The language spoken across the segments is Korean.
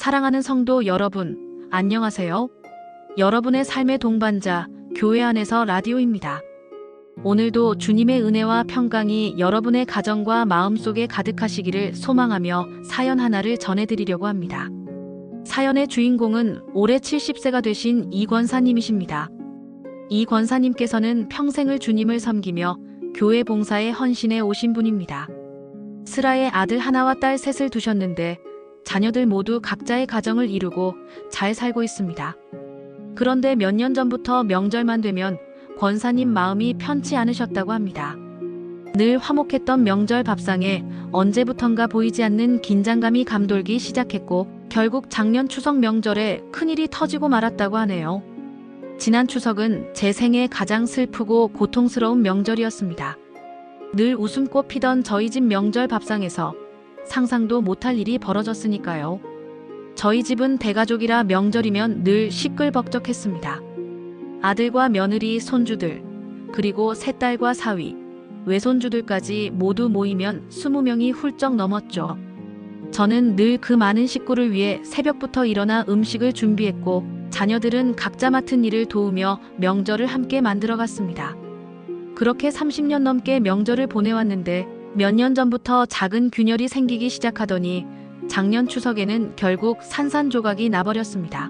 사랑하는 성도 여러분, 안녕하세요. 여러분의 삶의 동반자, 교회 안에서 라디오입니다. 오늘도 주님의 은혜와 평강이 여러분의 가정과 마음속에 가득하시기를 소망하며 사연 하나를 전해드리려고 합니다. 사연의 주인공은 올해 70세가 되신 이 권사님이십니다. 이 권사님께서는 평생을 주님을 섬기며 교회 봉사에 헌신해 오신 분입니다. 슬하에 아들 하나와 딸 셋을 두셨는데 자녀들 모두 각자의 가정을 이루고 잘 살고 있습니다. 그런데 몇 년 전부터 명절만 되면 권사님 마음이 편치 않으셨다고 합니다. 늘 화목했던 명절 밥상에 언제부턴가 보이지 않는 긴장감이 감돌기 시작했고 결국 작년 추석 명절에 큰일이 터지고 말았다고 하네요. 지난 추석은 제 생애 가장 슬프고 고통스러운 명절이었습니다. 늘 웃음꽃 피던 저희 집 명절 밥상에서 상상도 못할 일이 벌어졌으니까요. 저희 집은 대가족이라 명절이면 늘 시끌벅적했습니다. 아들과 며느리, 손주들, 그리고 새딸과 사위, 외손주들까지 모두 모이면 20명이 훌쩍 넘었죠. 저는 늘 그 많은 식구를 위해 새벽부터 일어나 음식을 준비했고 자녀들은 각자 맡은 일을 도우며 명절을 함께 만들어갔습니다. 그렇게 30년 넘게 명절을 보내왔는데 몇 년 전부터 작은 균열이 생기기 시작하더니 작년 추석에는 결국 산산조각이 나버렸습니다.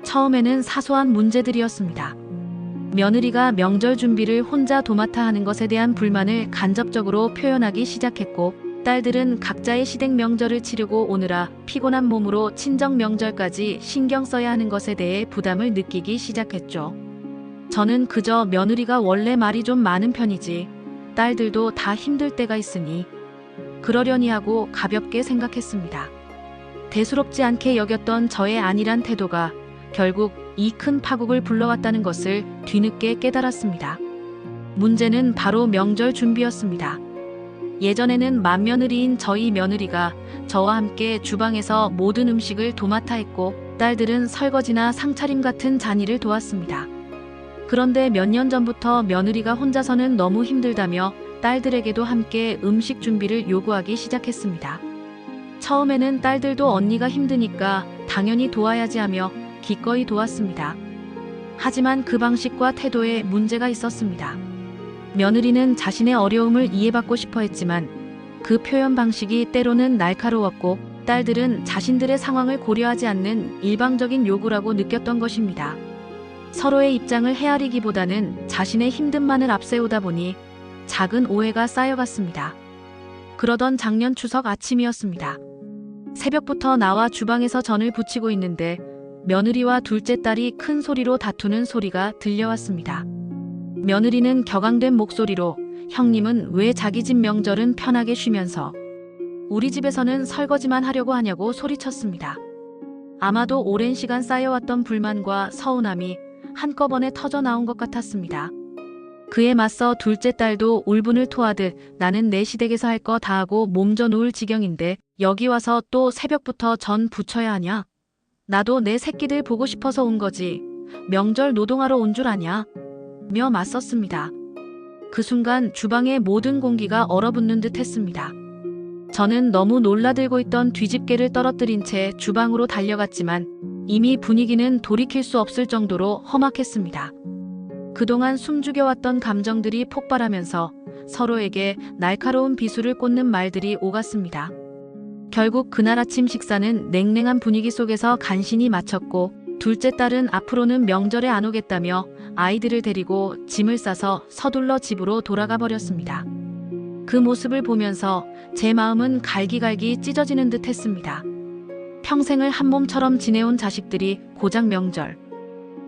처음에는 사소한 문제들이었습니다. 며느리가 명절 준비를 혼자 도맡아 하는 것에 대한 불만을 간접적으로 표현하기 시작했고 딸들은 각자의 시댁 명절을 치르고 오느라 피곤한 몸으로 친정 명절까지 신경 써야 하는 것에 대해 부담을 느끼기 시작했죠. 저는 그저 며느리가 원래 말이 좀 많은 편이지 딸들도 다 힘들 때가 있으니 그러려니 하고 가볍게 생각했습니다. 대수롭지 않게 여겼던 저의 안일한 태도가 결국 이 큰 파국을 불러왔다는 것을 뒤늦게 깨달았습니다. 문제는 바로 명절 준비였습니다. 예전에는 맏며느리인 저희 며느리가 저와 함께 주방에서 모든 음식을 도맡아 했고 딸들은 설거지나 상차림 같은 잔일을 도왔습니다. 그런데 몇 년 전부터 며느리가 혼자서는 너무 힘들다며 딸들에게도 함께 음식 준비를 요구하기 시작했습니다. 처음에는 딸들도 언니가 힘드니까 당연히 도와야지 하며 기꺼이 도왔습니다. 하지만 그 방식과 태도에 문제가 있었습니다. 며느리는 자신의 어려움을 이해받고 싶어 했지만 그 표현 방식이 때로는 날카로웠고 딸들은 자신들의 상황을 고려하지 않는 일방적인 요구라고 느꼈던 것입니다. 서로의 입장을 헤아리기보다는 자신의 힘듦만을 앞세우다 보니 작은 오해가 쌓여갔습니다. 그러던 작년 추석 아침이었습니다. 새벽부터 나와 주방에서 전을 부치고 있는데 며느리와 둘째 딸이 큰 소리로 다투는 소리가 들려왔습니다. 며느리는 격앙된 목소리로 형님은 왜 자기 집 명절은 편하게 쉬면서 우리 집에서는 설거지만 하려고 하냐고 소리쳤습니다. 아마도 오랜 시간 쌓여왔던 불만과 서운함이 한꺼번에 터져 나온 것 같았습니다. 그에 맞서 둘째 딸도 울분을 토하듯 나는 내 시댁에서 할 거 다 하고 몸져 놓을 지경인데 여기 와서 또 새벽부터 전 부쳐야 하냐? 나도 내 새끼들 보고 싶어서 온 거지. 명절 노동하러 온 줄 아냐? 며 맞섰습니다. 그 순간 주방의 모든 공기가 얼어붙는 듯 했습니다. 저는 너무 놀라들고 있던 뒤집개를 떨어뜨린 채 주방으로 달려갔지만 이미 분위기는 돌이킬 수 없을 정도로 험악했습니다. 그동안 숨죽여왔던 감정들이 폭발하면서 서로에게 날카로운 비수를 꽂는 말들이 오갔습니다. 결국 그날 아침 식사는 냉랭한 분위기 속에서 간신히 마쳤고 둘째 딸은 앞으로는 명절에 안 오겠다며 아이들을 데리고 짐을 싸서 서둘러 집으로 돌아가 버렸습니다. 그 모습을 보면서 제 마음은 갈기갈기 찢어지는 듯 했습니다. 평생을 한 몸처럼 지내온 자식들이 고작 명절,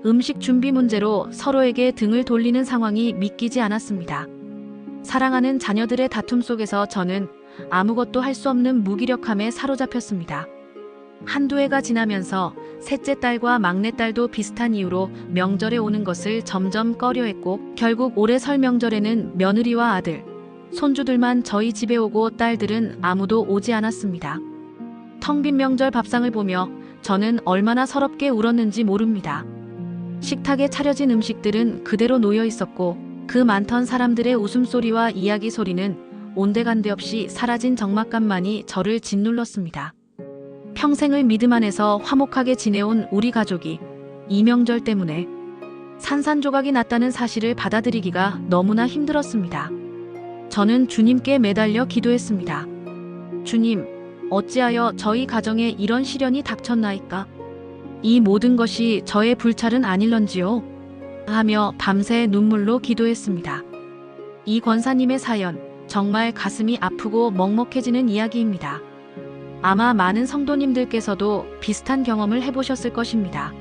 음식 준비 문제로 서로에게 등을 돌리는 상황이 믿기지 않았습니다. 사랑하는 자녀들의 다툼 속에서 저는 아무것도 할 수 없는 무기력함에 사로잡혔습니다. 한두 해가 지나면서 셋째 딸과 막내 딸도 비슷한 이유로 명절에 오는 것을 점점 꺼려했고 결국 올해 설 명절에는 며느리와 아들, 손주들만 저희 집에 오고 딸들은 아무도 오지 않았습니다. 텅 빈 명절 밥상을 보며 저는 얼마나 서럽게 울었는지 모릅니다. 식탁에 차려진 음식들은 그대로 놓여 있었고 그 많던 사람들의 웃음소리와 이야기 소리는 온데간데 없이 사라진 적막감만이 저를 짓눌렀습니다. 평생을 믿음 안에서 화목하게 지내온 우리 가족이 이 명절 때문에 산산조각이 났다는 사실을 받아들이기가 너무나 힘들었습니다. 저는 주님께 매달려 기도했습니다. 주님, 어찌하여 저희 가정에 이런 시련이 닥쳤나이까? 이 모든 것이 저의 불찰은 아닐런지요? 하며 밤새 눈물로 기도했습니다. 이 권사님의 사연, 정말 가슴이 아프고 먹먹해지는 이야기입니다. 아마 많은 성도님들께서도 비슷한 경험을 해보셨을 것입니다.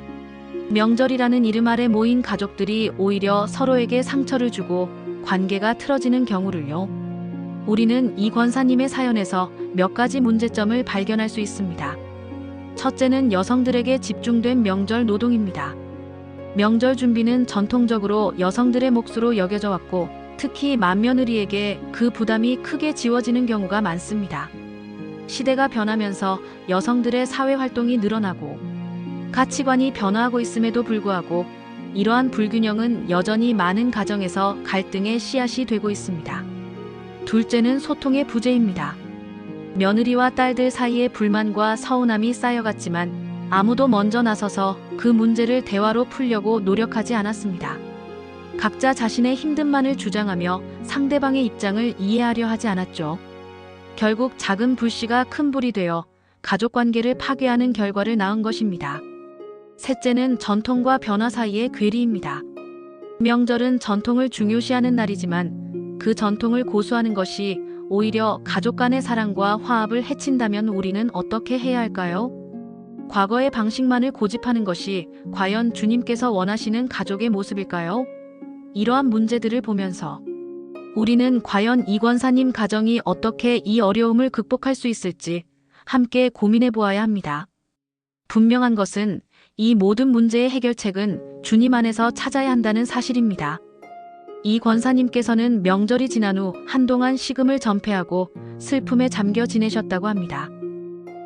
명절이라는 이름 아래 모인 가족들이 오히려 서로에게 상처를 주고 관계가 틀어지는 경우를요. 우리는 이 권사님의 사연에서 몇 가지 문제점을 발견할 수 있습니다. 첫째는 여성들에게 집중된 명절 노동입니다. 명절 준비는 전통적으로 여성들의 몫으로 여겨져 왔고, 특히 맏며느리에게 그 부담이 크게 지워지는 경우가 많습니다. 시대가 변하면서 여성들의 사회활동이 늘어나고 가치관이 변화하고 있음에도 불구하고 이러한 불균형은 여전히 많은 가정에서 갈등의 씨앗이 되고 있습니다. 둘째는 소통의 부재입니다. 며느리와 딸들 사이에 불만과 서운함이 쌓여갔지만 아무도 먼저 나서서 그 문제를 대화로 풀려고 노력하지 않았습니다. 각자 자신의 힘듦만을 주장하며 상대방의 입장을 이해하려 하지 않았죠. 결국 작은 불씨가 큰 불이 되어 가족관계를 파괴하는 결과를 낳은 것입니다. 셋째는 전통과 변화 사이의 괴리입니다. 명절은 전통을 중요시하는 날이지만 그 전통을 고수하는 것이 오히려 가족 간의 사랑과 화합을 해친다면 우리는 어떻게 해야 할까요? 과거의 방식만을 고집하는 것이 과연 주님께서 원하시는 가족의 모습일까요? 이러한 문제들을 보면서 우리는 과연 이 권사님 가정이 어떻게 이 어려움을 극복할 수 있을지 함께 고민해 보아야 합니다. 분명한 것은 이 모든 문제의 해결책은 주님 안에서 찾아야 한다는 사실입니다. 이 권사님께서는 명절이 지난 후 한동안 식음을 전폐하고 슬픔에 잠겨 지내셨다고 합니다.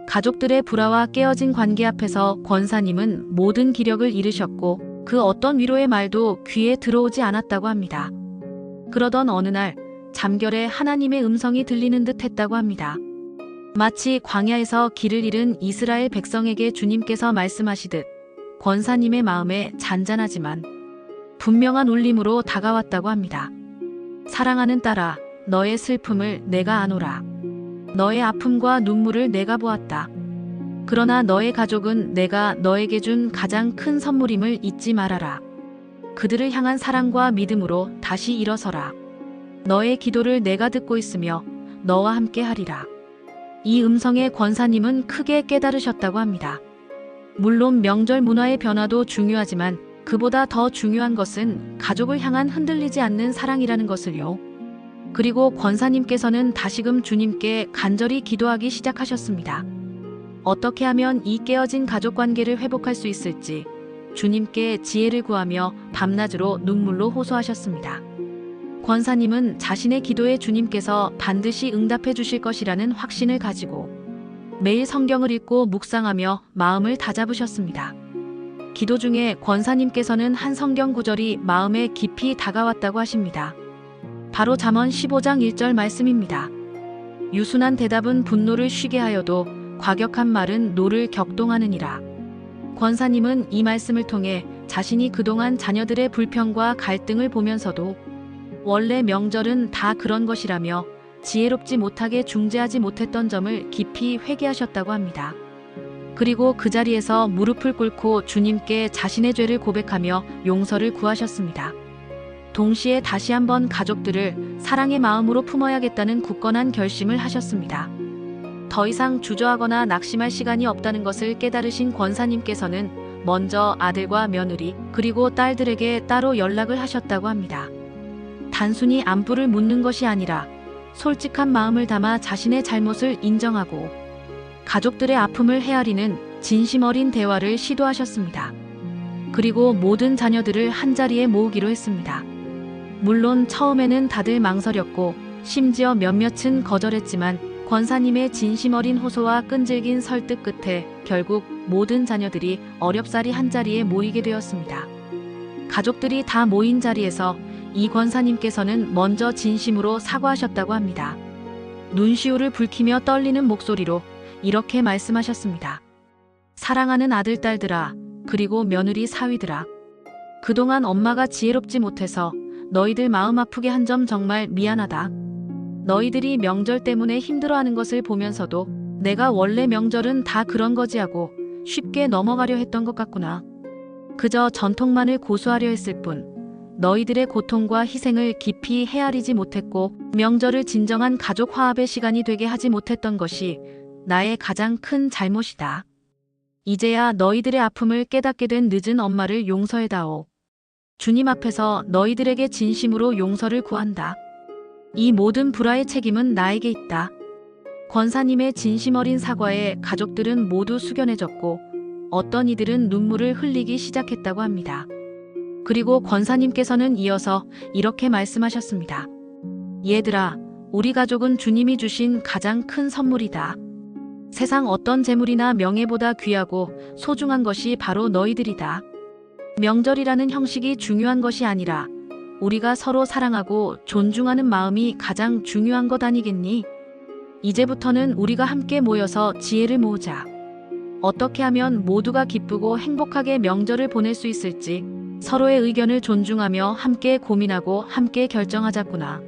가족들의 불화와 깨어진 관계 앞에서 권사님은 모든 기력을 잃으셨고 그 어떤 위로의 말도 귀에 들어오지 않았다고 합니다. 그러던 어느 날 잠결에 하나님의 음성이 들리는 듯 했다고 합니다. 마치 광야에서 길을 잃은 이스라엘 백성에게 주님께서 말씀하시듯 권사님의 마음에 잔잔하지만 분명한 울림으로 다가왔다고 합니다. 사랑하는 딸아, 너의 슬픔을 내가 아노라. 너의 아픔과 눈물을 내가 보았다. 그러나 너의 가족은 내가 너에게 준 가장 큰 선물임을 잊지 말아라. 그들을 향한 사랑과 믿음으로 다시 일어서라. 너의 기도를 내가 듣고 있으며 너와 함께 하리라. 이 음성에 권사님은 크게 깨달으셨다고 합니다. 물론 명절 문화의 변화도 중요하지만 그보다 더 중요한 것은 가족을 향한 흔들리지 않는 사랑이라는 것을요. 그리고 권사님께서는 다시금 주님께 간절히 기도하기 시작하셨습니다. 어떻게 하면 이 깨어진 가족관계를 회복할 수 있을지 주님께 지혜를 구하며 밤낮으로 눈물로 호소하셨습니다. 권사님은 자신의 기도에 주님께서 반드시 응답해 주실 것이라는 확신을 가지고 매일 성경을 읽고 묵상하며 마음을 다잡으셨습니다. 기도 중에 권사님께서는 한 성경 구절이 마음에 깊이 다가왔다고 하십니다. 바로 잠언 15장 1절 말씀입니다. 유순한 대답은 분노를 쉬게 하여도 과격한 말은 노를 격동하느니라. 권사님은 이 말씀을 통해 자신이 그동안 자녀들의 불평과 갈등을 보면서도 원래 명절은 다 그런 것이라며 지혜롭지 못하게 중재하지 못했던 점을 깊이 회개하셨다고 합니다. 그리고 그 자리에서 무릎을 꿇고 주님께 자신의 죄를 고백하며 용서를 구하셨습니다. 동시에 다시 한번 가족들을 사랑의 마음으로 품어야겠다는 굳건한 결심을 하셨습니다. 더 이상 주저하거나 낙심할 시간이 없다는 것을 깨달으신 권사님께서는 먼저 아들과 며느리 그리고 딸들에게 따로 연락을 하셨다고 합니다. 단순히 안부를 묻는 것이 아니라 솔직한 마음을 담아 자신의 잘못을 인정하고 가족들의 아픔을 헤아리는 진심 어린 대화를 시도하셨습니다. 그리고 모든 자녀들을 한자리에 모으기로 했습니다. 물론 처음에는 다들 망설였고 심지어 몇몇은 거절했지만 권사님의 진심 어린 호소와 끈질긴 설득 끝에 결국 모든 자녀들이 어렵사리 한자리에 모이게 되었습니다. 가족들이 다 모인 자리에서 이 권사님께서는 먼저 진심으로 사과하셨다고 합니다. 눈시울을 붉히며 떨리는 목소리로 이렇게 말씀하셨습니다. 사랑하는 아들, 딸들아, 그리고 며느리, 사위들아. 그동안 엄마가 지혜롭지 못해서 너희들 마음 아프게 한 점 정말 미안하다. 너희들이 명절 때문에 힘들어하는 것을 보면서도 내가 원래 명절은 다 그런 거지 하고 쉽게 넘어가려 했던 것 같구나. 그저 전통만을 고수하려 했을 뿐 너희들의 고통과 희생을 깊이 헤아리지 못했고 명절을 진정한 가족 화합의 시간이 되게 하지 못했던 것이 나의 가장 큰 잘못이다. 이제야 너희들의 아픔을 깨닫게 된 늦은 엄마를 용서해다오. 주님 앞에서 너희들에게 진심으로 용서를 구한다. 이 모든 불화의 책임은 나에게 있다. 권사님의 진심 어린 사과에 가족들은 모두 숙연해졌고 어떤 이들은 눈물을 흘리기 시작했다고 합니다. 그리고 권사님께서는 이어서 이렇게 말씀하셨습니다. 얘들아, 우리 가족은 주님이 주신 가장 큰 선물이다. 세상 어떤 재물이나 명예보다 귀하고 소중한 것이 바로 너희들이다. 명절이라는 형식이 중요한 것이 아니라 우리가 서로 사랑하고 존중하는 마음이 가장 중요한 것 아니겠니? 이제부터는 우리가 함께 모여서 지혜를 모으자. 어떻게 하면 모두가 기쁘고 행복하게 명절을 보낼 수 있을지 서로의 의견을 존중하며 함께 고민하고 함께 결정하자꾸나.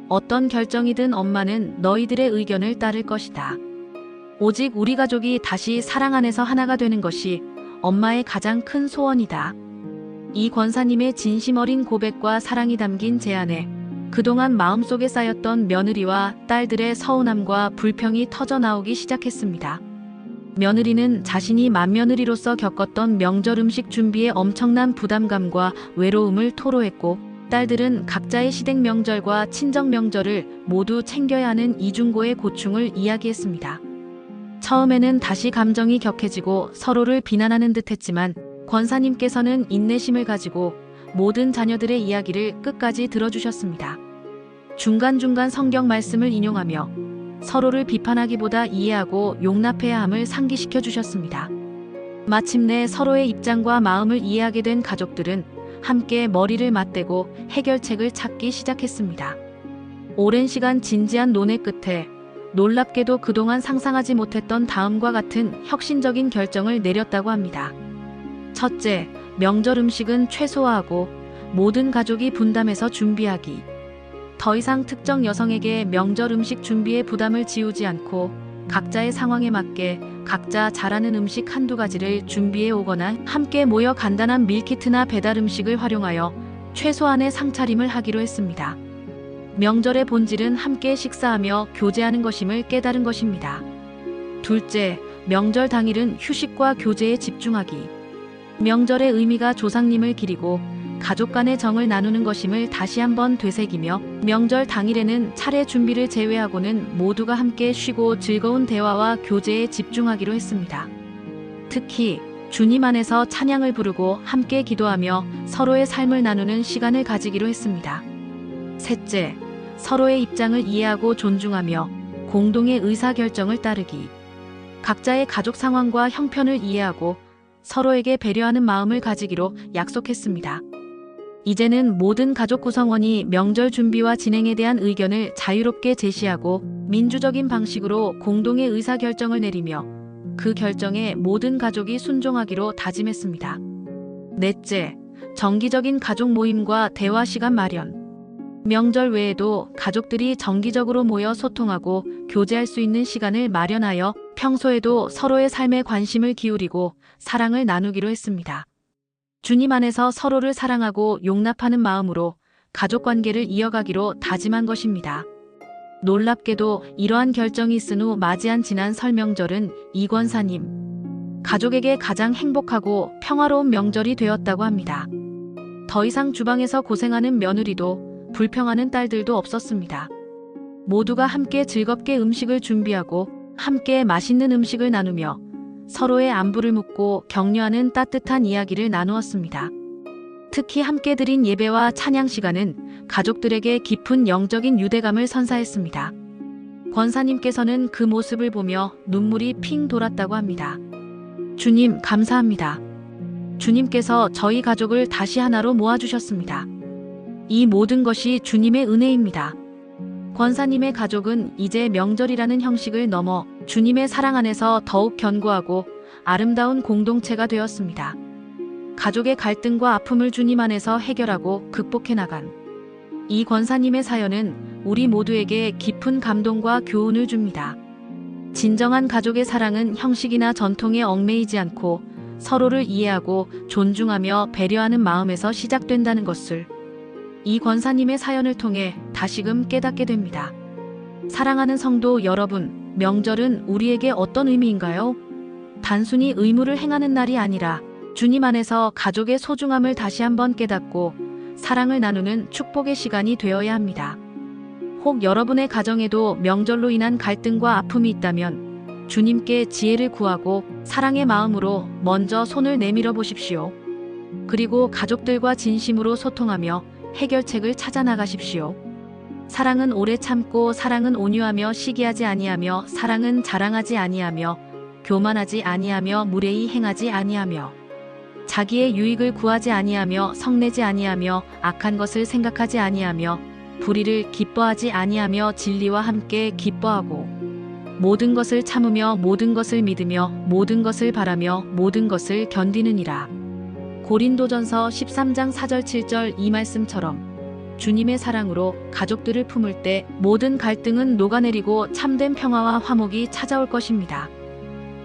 어떤 결정이든 엄마는 너희들의 의견을 따를 것이다. 오직 우리 가족이 다시 사랑 안에서 하나가 되는 것이 엄마의 가장 큰 소원이다. 이 권사님의 진심 어린 고백과 사랑이 담긴 제안에 그동안 마음속에 쌓였던 며느리와 딸들의 서운함과 불평이 터져나오기 시작했습니다. 며느리는 자신이 맏며느리로서 겪었던 명절 음식 준비에 엄청난 부담감과 외로움을 토로했고 딸들은 각자의 시댁 명절과 친정 명절을 모두 챙겨야 하는 이중고의 고충을 이야기했습니다. 처음에는 다시 감정이 격해지고 서로를 비난하는 듯했지만 권사님께서는 인내심을 가지고 모든 자녀들의 이야기를 끝까지 들어주셨습니다. 중간중간 성경 말씀을 인용하며 서로를 비판하기보다 이해하고 용납해야 함을 상기시켜 주셨습니다. 마침내 서로의 입장과 마음을 이해하게 된 가족들은 함께 머리를 맞대고 해결책을 찾기 시작했습니다. 오랜 시간 진지한 논의 끝에 놀랍게도 그동안 상상하지 못했던 다음과 같은 혁신적인 결정을 내렸다고 합니다. 첫째, 명절 음식은 최소화하고 모든 가족이 분담해서 준비하기. 더 이상 특정 여성에게 명절 음식 준비에 부담을 지우지 않고 각자의 상황에 맞게 각자 잘하는 음식 한두 가지를 준비해 오거나 함께 모여 간단한 밀키트나 배달 음식을 활용하여 최소한의 상차림을 하기로 했습니다. 명절의 본질은 함께 식사하며 교제하는 것임을 깨달은 것입니다. 둘째, 명절 당일은 휴식과 교제에 집중하기. 명절의 의미가 조상님을 기리고 가족 간의 정을 나누는 것임을 다시 한번 되새기며 명절 당일에는 차례 준비를 제외하고는 모두가 함께 쉬고 즐거운 대화와 교제에 집중하기로 했습니다. 특히 주님 안에서 찬양을 부르고 함께 기도하며 서로의 삶을 나누는 시간을 가지기로 했습니다. 셋째, 서로의 입장을 이해하고 존중하며 공동의 의사결정을 따르기. 각자의 가족 상황과 형편을 이해하고 서로에게 배려하는 마음을 가지기로 약속했습니다. 이제는 모든 가족 구성원이 명절 준비와 진행에 대한 의견을 자유롭게 제시하고 민주적인 방식으로 공동의 의사결정을 내리며 그 결정에 모든 가족이 순종하기로 다짐했습니다. 넷째, 정기적인 가족 모임과 대화 시간 마련. 명절 외에도 가족들이 정기적으로 모여 소통하고 교제할 수 있는 시간을 마련하여 평소에도 서로의 삶에 관심을 기울이고 사랑을 나누기로 했습니다. 주님 안에서 서로를 사랑하고 용납하는 마음으로 가족관계를 이어가기로 다짐한 것입니다. 놀랍게도 이러한 결정이 있은 후 맞이한 지난 설 명절은 이 권사님 가족에게 가장 행복하고 평화로운 명절이 되었다고 합니다. 더 이상 주방에서 고생하는 며느리도 불평하는 딸들도 없었습니다. 모두가 함께 즐겁게 음식을 준비하고 함께 맛있는 음식을 나누며 서로의 안부를 묻고 격려하는 따뜻한 이야기를 나누었습니다. 특히 함께 드린 예배와 찬양 시간은 가족들에게 깊은 영적인 유대감을 선사했습니다. 권사님께서는 그 모습을 보며 눈물이 핑 돌았다고 합니다. 주님, 감사합니다. 주님께서 저희 가족을 다시 하나로 모아주셨습니다. 이 모든 것이 주님의 은혜입니다. 권사님의 가족은 이제 명절이라는 형식을 넘어 주님의 사랑 안에서 더욱 견고하고 아름다운 공동체가 되었습니다. 가족의 갈등과 아픔을 주님 안에서 해결하고 극복해 나간 이 권사님의 사연은 우리 모두에게 깊은 감동과 교훈을 줍니다. 진정한 가족의 사랑은 형식이나 전통에 얽매이지 않고 서로를 이해하고 존중하며 배려하는 마음에서 시작된다는 것을 이 권사님의 사연을 통해 다시금 깨닫게 됩니다. 사랑하는 성도 여러분, 명절은 우리에게 어떤 의미인가요? 단순히 의무를 행하는 날이 아니라 주님 안에서 가족의 소중함을 다시 한번 깨닫고 사랑을 나누는 축복의 시간이 되어야 합니다. 혹 여러분의 가정에도 명절로 인한 갈등과 아픔이 있다면 주님께 지혜를 구하고 사랑의 마음으로 먼저 손을 내밀어 보십시오. 그리고 가족들과 진심으로 소통하며 해결책을 찾아 나가십시오. 사랑은 오래 참고, 사랑은 온유하며 시기하지 아니하며, 사랑은 자랑하지 아니하며, 교만하지 아니하며, 무례히 행하지 아니하며, 자기의 유익을 구하지 아니하며, 성내지 아니하며, 악한 것을 생각하지 아니하며, 불의를 기뻐하지 아니하며, 진리와 함께 기뻐하고, 모든 것을 참으며, 모든 것을 믿으며, 모든 것을 바라며, 모든 것을 견디느니라. 고린도전서 13장 4절 7절 이 말씀처럼 주님의 사랑으로 가족들을 품을 때 모든 갈등은 녹아내리고 참된 평화와 화목이 찾아올 것입니다.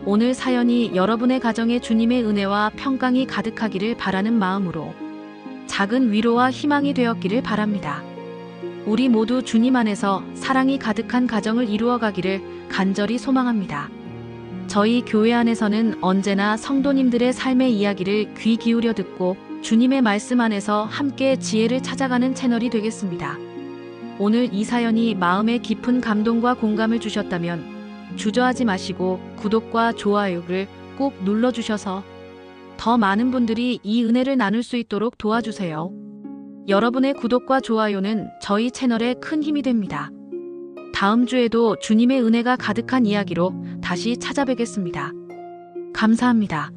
오늘 사연이 여러분의 가정에 주님의 은혜와 평강이 가득하기를 바라는 마음으로 작은 위로와 희망이 되었기를 바랍니다. 우리 모두 주님 안에서 사랑이 가득한 가정을 이루어가기를 간절히 소망합니다. 저희 교회 안에서는 언제나 성도님들의 삶의 이야기를 귀 기울여 듣고 주님의 말씀 안에서 함께 지혜를 찾아가는 채널이 되겠습니다. 오늘 이 사연이 마음에 깊은 감동과 공감을 주셨다면 주저하지 마시고 구독과 좋아요를 꼭 눌러주셔서 더 많은 분들이 이 은혜를 나눌 수 있도록 도와주세요. 여러분의 구독과 좋아요는 저희 채널에 큰 힘이 됩니다. 다음 주에도 주님의 은혜가 가득한 이야기로 다시 찾아뵙겠습니다. 감사합니다.